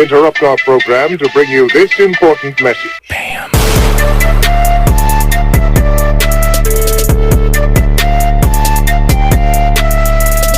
interrupt our program to bring you this important message. Bam.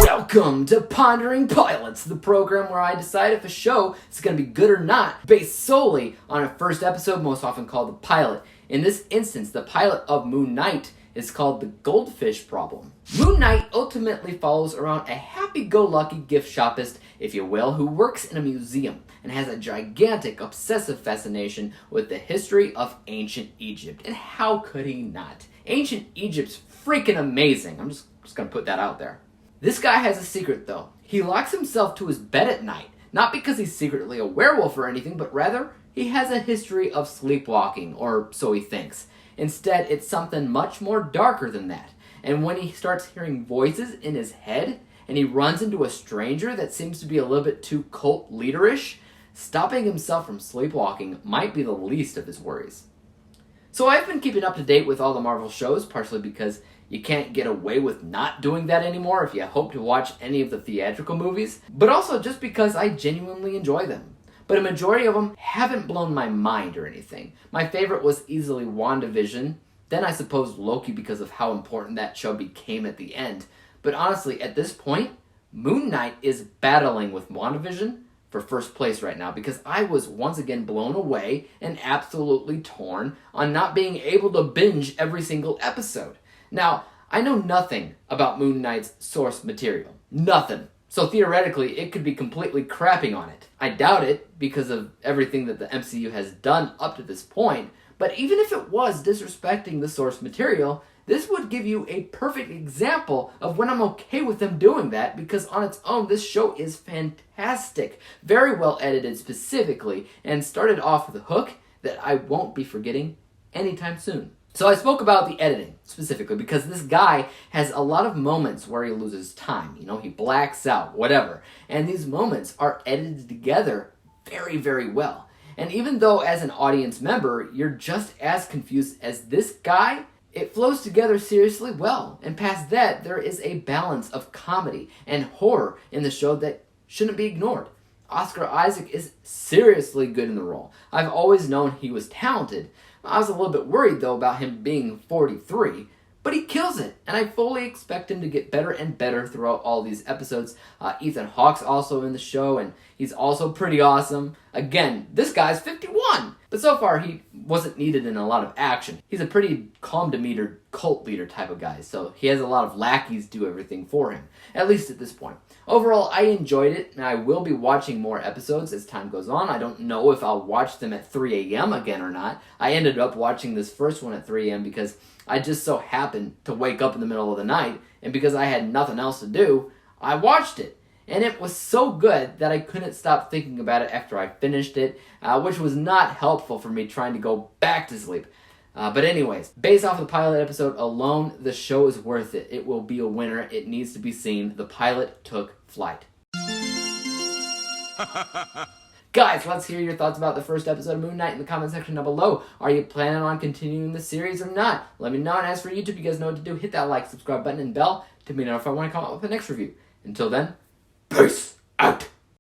Welcome to Pondering Pilots, the program where I decide if a show is going to be good or not, based solely on a first episode, most often called the pilot. In this instance, the pilot of Moon Knight is called The Goldfish Problem. Moon Knight ultimately follows around a happy-go-lucky gift shopist, if you will, who works in a museum and has a gigantic obsessive fascination with the history of ancient Egypt. And how could he not? Ancient Egypt's freaking amazing. I'm just going to put that out there. This guy has a secret, though. He locks himself to his bed at night, not because he's secretly a werewolf or anything, but rather he has a history of sleepwalking, or so he thinks. Instead, it's something much more darker than that. And when he starts hearing voices in his head, and he runs into a stranger that seems to be a little bit too cult leaderish, stopping himself from sleepwalking might be the least of his worries. So I've been keeping up to date with all the Marvel shows, partially because you can't get away with not doing that anymore if you hope to watch any of the theatrical movies, but also just because I genuinely enjoy them. But a majority of them haven't blown my mind or anything. My favorite was easily WandaVision, then I suppose Loki because of how important that show became at the end. But honestly, at this point, Moon Knight is battling with WandaVision for first place right now because I was once again blown away and absolutely torn on not being able to binge every single episode. Now, I know nothing about Moon Knight's source material. Nothing. So theoretically, it could be completely crapping on it. I doubt it because of everything that the MCU has done up to this point, but even if it was disrespecting the source material, this would give you a perfect example of when I'm okay with them doing that, because on its own, this show is fantastic. Very well edited specifically, and started off with a hook that I won't be forgetting anytime soon. So I spoke about the editing specifically because this guy has a lot of moments where he loses time. You know, he blacks out, whatever. And these moments are edited together very, very well. And even though as an audience member, you're just as confused as this guy, it flows together seriously well. And past that, there is a balance of comedy and horror in the show that shouldn't be ignored. Oscar Isaac is seriously good in the role. I've always known he was talented. I was a little bit worried, though, about him being 43, but he kills it, and I fully expect him to get better and better throughout all these episodes. Ethan Hawke's also in the show, and he's also pretty awesome. Again, this guy's 51, but so far he wasn't needed in a lot of action. He's a pretty calm demeanored cult leader type of guy, so he has a lot of lackeys do everything for him, at least at this point. Overall, I enjoyed it, and I will be watching more episodes as time goes on. I don't know if I'll watch them at 3 a.m. again or not. I ended up watching this first one at 3 a.m. because I just so happened to wake up in the middle of the night, and because I had nothing else to do, I watched it. And it was so good that I couldn't stop thinking about it after I finished it, which was not helpful for me trying to go back to sleep. But anyways, based off the pilot episode alone, the show is worth it. It will be a winner. It needs to be seen. The pilot took flight. Guys, let's hear your thoughts about the first episode of Moon Knight in the comment section down below. Are you planning on continuing the series or not? Let me know. And as for YouTube, you guys know what to do. Hit that like, subscribe button, and bell to be notified when I come out with the next review. Until then, peace out.